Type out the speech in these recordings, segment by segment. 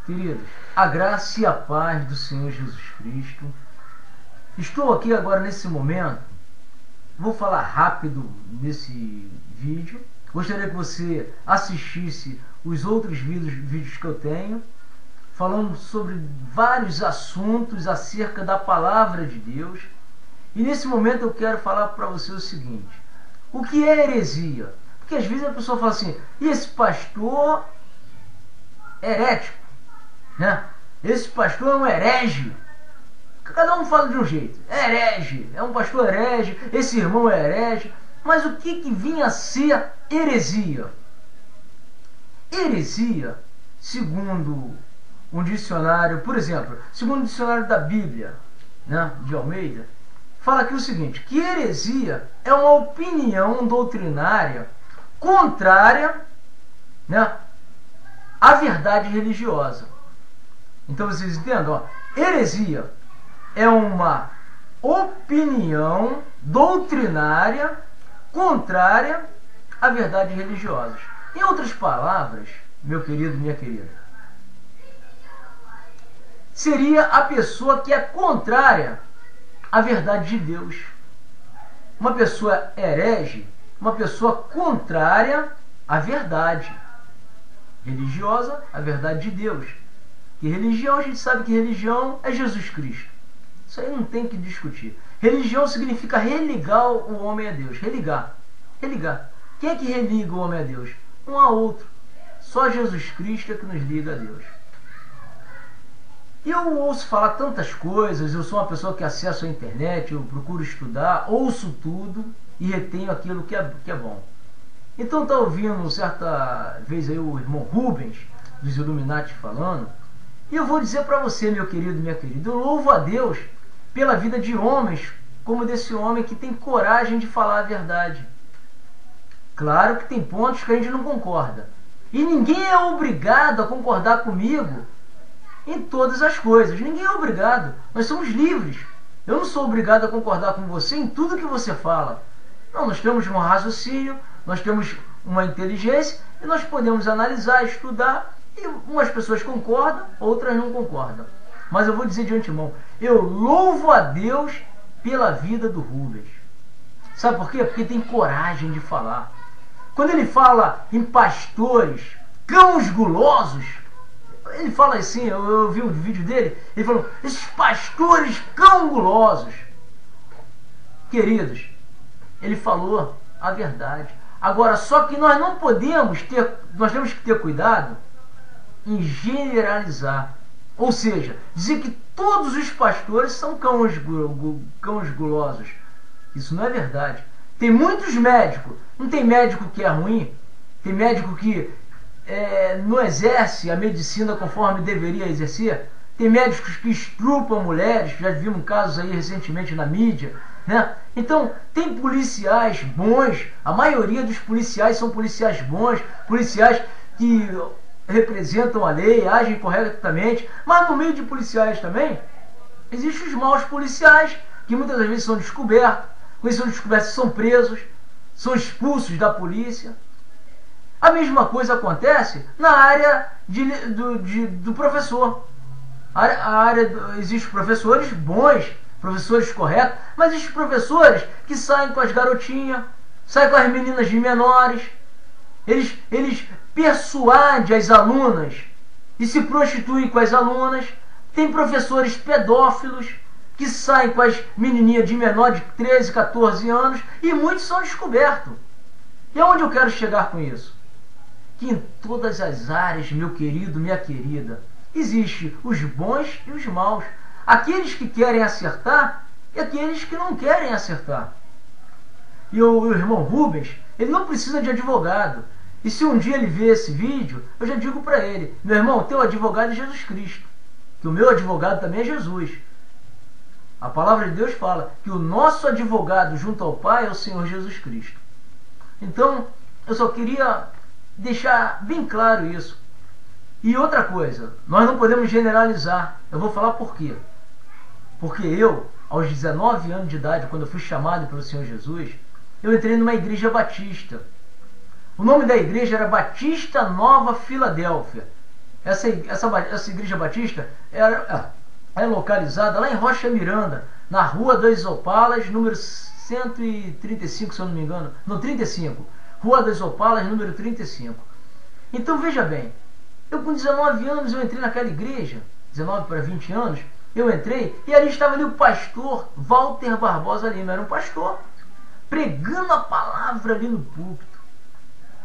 Queridos, a graça e a paz do Senhor Jesus Cristo. Estou aqui agora nesse momento, vou falar rápido nesse vídeo. Gostaria que você assistisse os outros vídeos que eu tenho, falando sobre vários assuntos acerca da palavra de Deus. E nesse momento eu quero falar para você o seguinte: o que é heresia? Porque às vezes a pessoa fala assim, e esse pastor é herético, né? Esse pastor é um herege. Cada um fala de um jeito. É herege, é um pastor herege, esse irmão é herege. Mas o que vinha a ser heresia? Heresia, segundo um dicionário, por exemplo, segundo o dicionário da Bíblia, né, de Almeida, fala aqui o seguinte, que heresia é uma opinião doutrinária contrária, né, à verdade religiosa. Então vocês entendem? Ó, heresia é uma opinião doutrinária contrária à verdade religiosa. Em outras palavras, meu querido, minha querida, seria a pessoa que é contrária à verdade de Deus. Uma pessoa herege, uma pessoa contrária à verdade religiosa, à verdade de Deus. E religião, a gente sabe que religião é Jesus Cristo. Isso aí não tem que discutir. Religião significa religar o homem a Deus. Religar. Religar. Quem é que religa o homem a Deus? Um a outro. Só Jesus Cristo é que nos liga a Deus. E eu ouço falar tantas coisas, eu sou uma pessoa que acesso a internet, eu procuro estudar, ouço tudo e retenho aquilo que é bom. Então está ouvindo certa vez aí o irmão Rubens, dos Illuminati, falando, e eu vou dizer para você, meu querido, minha querida, eu louvo a Deus pela vida de homens, como desse homem que tem coragem de falar a verdade. Claro que tem pontos que a gente não concorda. E ninguém é obrigado a concordar comigo em todas as coisas. Ninguém é obrigado. Nós somos livres. Eu não sou obrigado a concordar com você em tudo que você fala. Não, nós temos um raciocínio, nós temos uma inteligência e nós podemos analisar, estudar. E umas pessoas concordam, outras não concordam. Mas eu vou dizer de antemão, eu louvo a Deus pela vida do Rubens. Sabe por quê? Porque tem coragem de falar. Quando ele fala em pastores, cães gulosos, ele fala assim, eu vi um vídeo dele, ele falou, esses pastores cão gulosos. Queridos, ele falou a verdade. Agora, só que nós não podemos ter, nós temos que ter cuidado em generalizar. Ou seja, dizer que todos os pastores são cães gulosos. Isso não é verdade. Tem muitos médicos. Não tem médico que é ruim. Tem médico que não exerce a medicina conforme deveria exercer. Tem médicos que estrupam mulheres. Já vimos casos aí recentemente na mídia, né? Então, tem policiais bons. A maioria dos policiais são policiais bons. Policiais que representam a lei, agem corretamente, mas no meio de policiais também existem os maus policiais que muitas vezes são descobertos, quando são descobertos são presos, são expulsos da polícia. A mesma coisa acontece na área do professor. Existem professores bons, professores corretos, mas existem professores que saem com as garotinhas, saem com as meninas de menores, eles persuadem as alunas e se prostituem com as alunas. Tem professores pedófilos que saem com as menininhas de menor de 13, 14 anos e muitos são descobertos. E aonde eu quero chegar com isso? Que em todas as áreas, meu querido, minha querida, existem os bons e os maus. Aqueles que querem acertar e aqueles que não querem acertar. E o irmão Rubens, ele não precisa de advogado. E se um dia ele ver esse vídeo, eu já digo para ele, meu irmão, teu advogado é Jesus Cristo, que o meu advogado também é Jesus. A palavra de Deus fala que o nosso advogado junto ao Pai é o Senhor Jesus Cristo. Então, eu só queria deixar bem claro isso. E outra coisa, nós não podemos generalizar. Eu vou falar por quê. Porque eu, aos 19 anos de idade, quando eu fui chamado pelo Senhor Jesus, eu entrei numa igreja batista. O nome da igreja era Batista Nova Filadélfia. Essa igreja batista é localizada lá em Rocha Miranda, na Rua das Opalas, número 135, se eu não me engano. Não, 35. Rua das Opalas, número 35. Então veja bem, eu com 19 anos eu entrei naquela igreja, 19 para 20 anos, eu entrei e ali estava ali o pastor Walter Barbosa Lima, era um pastor, pregando a palavra ali no púlpito.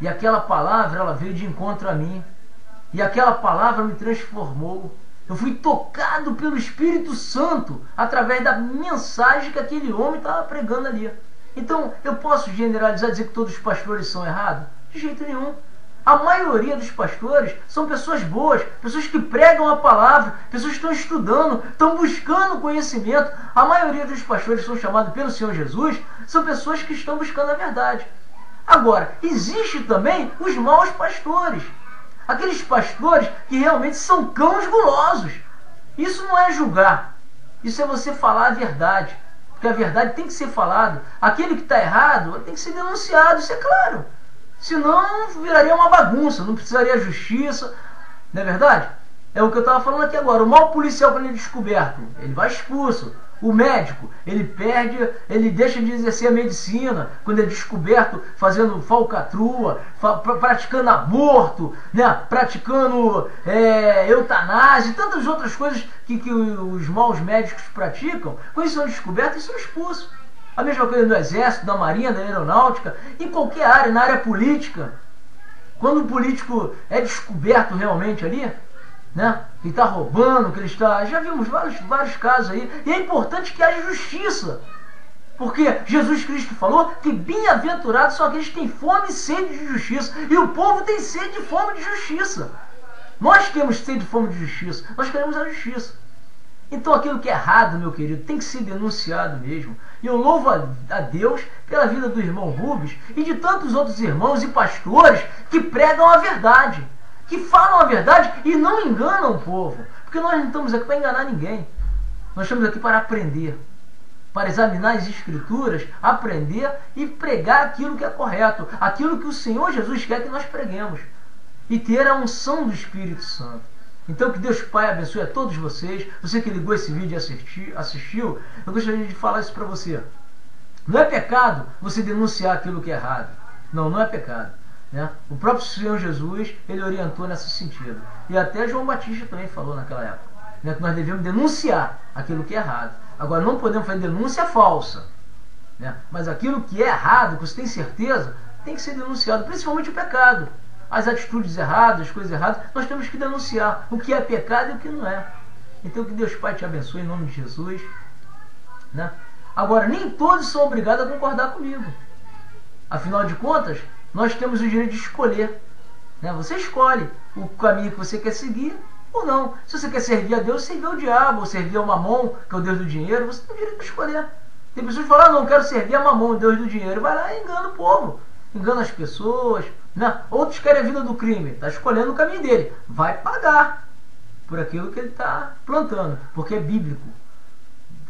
E aquela palavra, ela veio de encontro a mim. E aquela palavra me transformou. Eu fui tocado pelo Espírito Santo através da mensagem que aquele homem estava pregando ali. Então, eu posso generalizar e dizer que todos os pastores são errados? De jeito nenhum. A maioria dos pastores são pessoas boas, pessoas que pregam a palavra, pessoas que estão estudando, estão buscando conhecimento. A maioria dos pastores que são chamados pelo Senhor Jesus são pessoas que estão buscando a verdade. Agora, existe também os maus pastores. Aqueles pastores que realmente são cães gulosos. Isso não é julgar. Isso é você falar a verdade. Porque a verdade tem que ser falada. Aquele que está errado tem que ser denunciado, isso é claro. Senão viraria uma bagunça, não precisaria justiça. Não é verdade? É o que eu estava falando aqui agora. O mau policial, quando ele é descoberto, ele vai expulso. O médico, ele deixa de exercer a medicina quando é descoberto fazendo falcatrua, praticando aborto, né? Praticando eutanásia e tantas outras coisas que os maus médicos praticam. Quando eles são descobertos, eles são expulsos. A mesma coisa no exército, na marinha, na aeronáutica, em qualquer área, na área política. Quando o político é descoberto realmente ali, né? Que está roubando, que ele está... Já vimos vários casos aí. E é importante que haja justiça. Porque Jesus Cristo falou que bem-aventurados são aqueles que têm fome e sede de justiça. E o povo tem sede e fome de justiça. Nós temos sede e fome de justiça. Nós queremos a justiça. Então aquilo que é errado, meu querido, tem que ser denunciado mesmo. E eu louvo a Deus pela vida do irmão Rubens e de tantos outros irmãos e pastores que pregam a verdade. Que falam a verdade e não enganam o povo. Porque nós não estamos aqui para enganar ninguém. Nós estamos aqui para aprender. Para examinar as Escrituras, aprender e pregar aquilo que é correto. Aquilo que o Senhor Jesus quer que nós preguemos. E ter a unção do Espírito Santo. Então que Deus Pai abençoe a todos vocês. Você que ligou esse vídeo e assistiu, eu gostaria de falar isso para você. Não é pecado você denunciar aquilo que é errado. Não, não é pecado. Né? O próprio Senhor Jesus, ele orientou nesse sentido. E até João Batista também falou naquela época, né? Que nós devemos denunciar aquilo que é errado. Agora não podemos fazer denúncia falsa, né? Mas aquilo que é errado, que você tem certeza, tem que ser denunciado. Principalmente o pecado. As atitudes erradas, as coisas erradas, nós temos que denunciar o que é pecado e o que não é. Então que Deus Pai te abençoe em nome de Jesus, né? Agora, nem todos são obrigados a concordar comigo. Afinal de contas, nós temos o direito de escolher, né? Você escolhe o caminho que você quer seguir ou não. Se você quer servir a Deus, servir ao diabo, ou servir ao Mamon, que é o Deus do dinheiro, você tem o direito de escolher. Tem pessoas que falam, não, quero servir a Mamon, o Deus do dinheiro. Vai lá e engana o povo, engana as pessoas, né? Outros querem a vida do crime, está escolhendo o caminho dele. Vai pagar por aquilo que ele está plantando, porque é bíblico.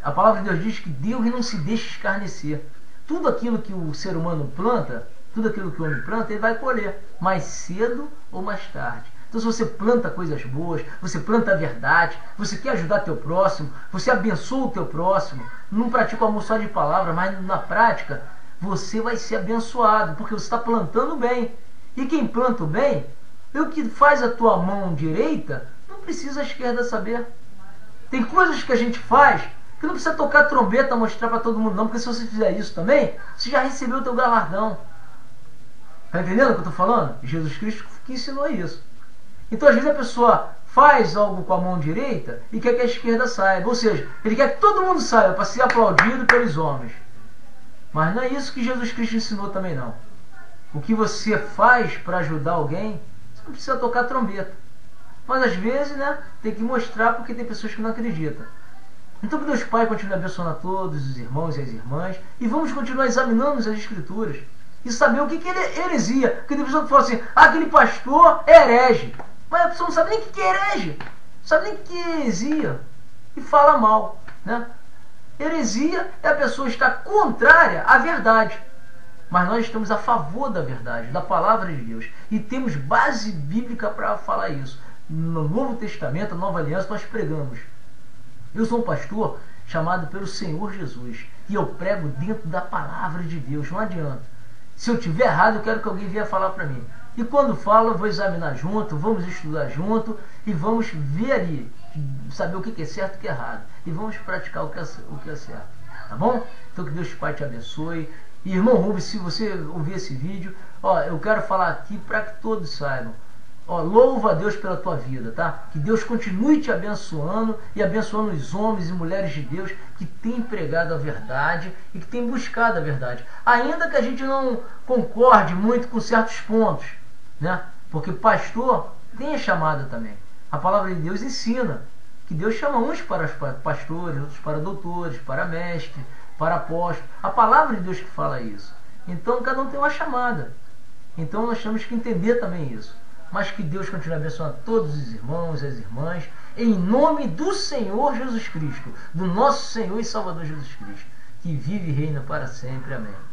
A palavra de Deus diz que Deus não se deixa escarnecer. Tudo aquilo que o ser humano planta, tudo aquilo que o homem planta, ele vai colher, mais cedo ou mais tarde. Então se você planta coisas boas, você planta a verdade, você quer ajudar teu próximo, você abençoa o teu próximo, não pratica o amor só de palavra, mas na prática, você vai ser abençoado, porque você está plantando bem. E quem planta o bem, o que faz a tua mão direita, não precisa a esquerda saber. Tem coisas que a gente faz que não precisa tocar trombeta, mostrar para todo mundo não, porque se você fizer isso também, você já recebeu o teu galardão. Está entendendo o que eu estou falando? Jesus Cristo que ensinou isso. Então às vezes a pessoa faz algo com a mão direita e quer que a esquerda saiba. Ou seja, ele quer que todo mundo saiba para ser aplaudido pelos homens. Mas não é isso que Jesus Cristo ensinou também não. O que você faz para ajudar alguém, você não precisa tocar trombeta. Mas às vezes, né, tem que mostrar porque tem pessoas que não acreditam. Então que Deus Pai continue abençoando a todos os irmãos e as irmãs. E vamos continuar examinando as Escrituras. E saber o que é heresia. Porque tem pessoa que fala assim, aquele pastor é herege. Mas a pessoa não sabe nem o que é herege. Não sabe nem o que é heresia. E fala mal, né? Heresia é a pessoa estar contrária à verdade. Mas nós estamos a favor da verdade, da palavra de Deus. E temos base bíblica para falar isso. no Novo Testamento, a Nova Aliança, nós pregamos. Eu sou um pastor chamado pelo Senhor Jesus. E eu prego dentro da palavra de Deus. Não adianta. Se eu tiver errado, eu quero que alguém venha falar para mim. E quando falo, eu vou examinar junto, vamos estudar junto e vamos ver ali, saber o que é certo e o que é errado. E vamos praticar o que é certo. Tá bom? Então que Deus Pai te abençoe. E irmão Rubens, se você ouvir esse vídeo, eu quero falar aqui para que todos saibam. Louva a Deus pela tua vida, tá? Que Deus continue te abençoando e abençoando os homens e mulheres de Deus que têm pregado a verdade e que têm buscado a verdade. Ainda que a gente não concorde muito com certos pontos, né? Porque pastor tem a chamada também. A palavra de Deus ensina que Deus chama uns para pastores, outros para doutores, para mestres, para apóstolos. A palavra de Deus que fala isso. Então cada um tem uma chamada. Então nós temos que entender também isso. Mas que Deus continue abençoando todos os irmãos e as irmãs, em nome do Senhor Jesus Cristo, do nosso Senhor e Salvador Jesus Cristo, que vive e reina para sempre. Amém.